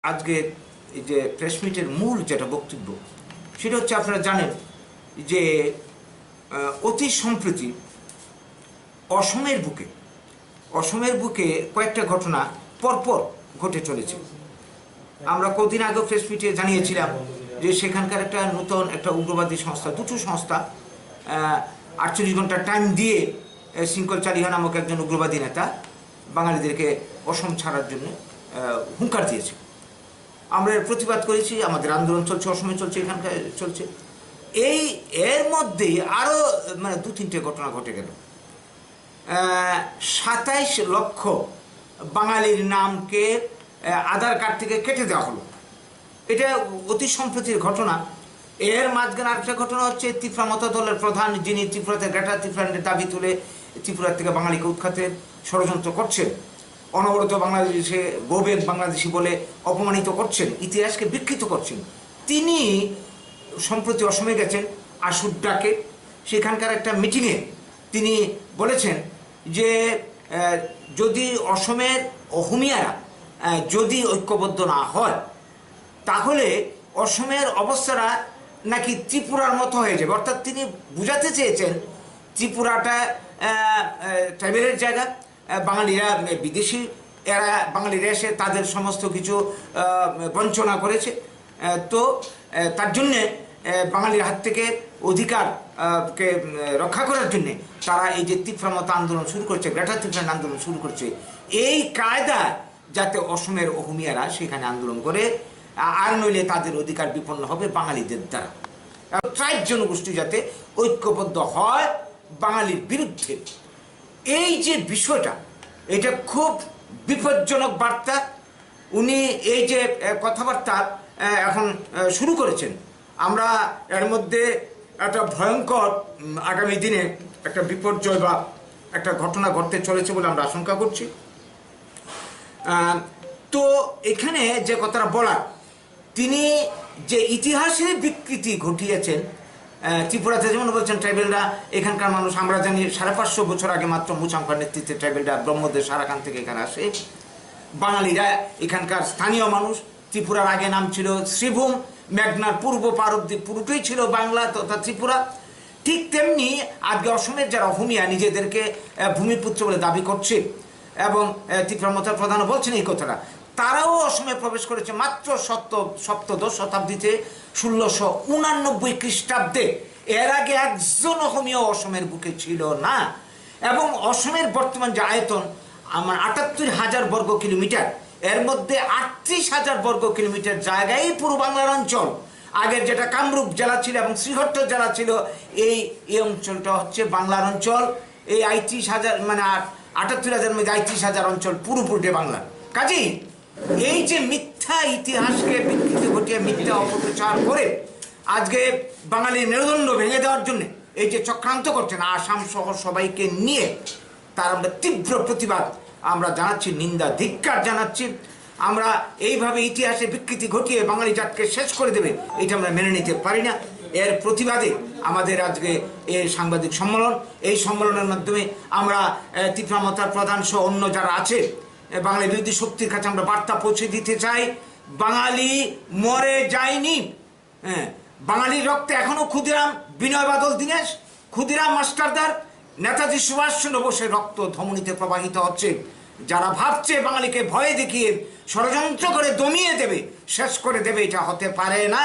আজকে এই যে প্রেস মিটের মূল যেটা বক্তব্য সেটা হচ্ছে আপনারা জানেন যে অতি সম্প্রতি অসমের বুকে কয়েকটা ঘটনা পরপর ঘটে চলেছে। আমরা কদিন আগে প্রেস মিটে জানিয়েছিলাম যে সেখানকার একটা নতুন একটা উগ্রবাদী সংস্থা, দুটো সংস্থা 48 ঘন্টা টাইম দিয়ে শৃঙ্খল চালিহা নামক একজন উগ্রবাদী নেতা বাঙালিদেরকে অসম ছাড়ার জন্য হুঙ্কার দিয়েছে। আমরা এর প্রতিবাদ করেছি, আমাদের আন্দোলন চলছে, অসমে চলছে, এখানকার চলছে। এর মধ্যেই আরও মানে 2-3টে ঘটনা ঘটে গেল। 27 লক্ষ বাঙালির নামকে আধার কার্ড থেকে কেটে দেওয়া হলো। এটা অতি সম্প্রতির ঘটনা। এর মাঝখানে আরেকটা ঘটনা হচ্ছে ত্রিপুরা মত দলের প্রধান, যিনি ত্রিপুরাতে গ্রেটার ত্রিপুরার দাবি তুলে ত্রিপুরা থেকে বাঙালিকে উৎখাতে ষড়যন্ত্র করছেন, অনবরত বাংলাদেশে গোবেগ বাংলাদেশি বলে অপমানিত করছেন, ইতিহাসকে বিকৃত করছেন। তিনি সম্প্রতি অসমে গেছেন আশুড্ডাকে, সেখানকার একটা মিটিংয়ে তিনি বলেছেন যে যদি অসমের অহমিয়ারা যদি ঐক্যবদ্ধ না হয় তাহলে অসমের অবস্থাটা নাকি ত্রিপুরার মতো হয়ে যাবে। অর্থাৎ তিনি বুঝাতে চেয়েছেন ত্রিপুরাটা ট্রাইবেলের জায়গা, বাঙালিরা বিদেশি, এরা বাঙালিরা এসে তাদের সমস্ত কিছু বঞ্চনা করেছে, তো তার জন্যে বাঙালির হাত থেকে অধিকারকে রক্ষা করার জন্যে তারা এই যে ত্রিপুরা মতো আন্দোলন শুরু করছে, গ্রেটার ত্রিপুরা আন্দোলন শুরু করছে, এই কায়দা যাতে অসমের অহমিয়ারা সেখানে আন্দোলন করে, আর নইলে তাদের অধিকার বিপন্ন হবে বাঙালিদের দ্বারা। ট্রাইব জনগোষ্ঠী যাতে ঐক্যবদ্ধ হয় বাঙালির বিরুদ্ধে। এই যে বিষয়টা, এটা খুব বিপজ্জনক বার্তা। উনি এই যে কথাবার্তা এখন শুরু করেছেন, আমরা এর মধ্যে একটা ভয়ঙ্কর আগামী দিনে একটা বিপর্যয় বা একটা ঘটনা ঘটতে চলেছে বলে আমরা আশঙ্কা করছি। তো এখানে যে কথাটা বলার, তিনি যে ইতিহাসের বিকৃতি ঘটিয়েছেন ত্রিপুরাতে, যেমন বলছেন ট্রাইবেলরা এখানকার মানুষ, আমরা জানি 550 বছর আগে মাত্র মুচাংকার নেতৃত্বে ট্রাইবেলরা ব্রহ্মদেশ সারাখান থেকে এখানে আসে। বাঙালিরা এখানকার স্থানীয় মানুষ। ত্রিপুরার আগে নাম ছিল শ্রীভূম, মেঘনার পূর্ব পার অব্দি পুরোটাই ছিল বাংলা তথা ত্রিপুরা। ঠিক তেমনি আজকে অসমের যারা অহমিয়া নিজেদেরকে ভূমিপুত্র বলে দাবি করছে এবং ত্রিপুরা মতের প্রধানও বলছেন এই কথাটা, তারাও অসমে প্রবেশ করেছে মাত্র সপ্তদশ শতাব্দীতে 1689 খ্রিস্টাব্দে। এর আগে একজন অসমীয় অসমের বুকে ছিল না। এবং অসমের বর্তমান যে আয়তন আমার 78,000 বর্গ কিলোমিটার, এর মধ্যে 38,000 বর্গ কিলোমিটার জায়গায় পূর্ব বাংলার অঞ্চল। আগের যেটা কামরূপ জেলা ছিল এবং শ্রীহট্ট জেলা ছিল, এই অঞ্চলটা হচ্ছে বাংলার অঞ্চল। এই 38,000 মানে 78,000 মধ্যে 38,000 অঞ্চল পুরোপুরি বাংলার। কাজেই এই যে মিথ্যা ইতিহাসকে বিকৃতি ঘটিয়ে মিথ্যা অপপ্রচার করে আজকে বাঙালির মেরুদণ্ড ভেঙে দেওয়ার জন্য এই যে চক্রান্ত করছেন আসাম সহ সবাইকে নিয়ে, তার আমরা তীব্র প্রতিবাদ আমরা জানাচ্ছি, নিন্দা ধিক্কার জানাচ্ছি। আমরা এইভাবে ইতিহাসে বিকৃতি ঘটিয়ে বাঙালি জাতকে শেষ করে দেবে, এটা আমরা মেনে নিতে পারি না। এর প্রতিবাদে আমাদের আজকে এই সাংবাদিক সম্মেলন, এই সম্মেলনের মাধ্যমে আমরা ত্রিপুরা মতার প্রধান সহ অন্য যারা আছে বাঙালি বিরোধী শক্তির কাছে আমরা বার্তা পৌঁছে দিতে চাই, বাঙালি মরে যায়নি। বাঙালির রক্তে এখনো ক্ষুদিরাম বিনয় বাদল দীনেশ, ক্ষুদিরাম মাস্টারদার, নেতাজি সুভাষচন্দ্র বোসের রক্ত ধমনীতে প্রবাহিত হচ্ছে। যারা ভাবছে বাঙালিকে ভয় দেখিয়ে ষড়যন্ত্র করে দমিয়ে দেবে, শেষ করে দেবে, এটা হতে পারে না।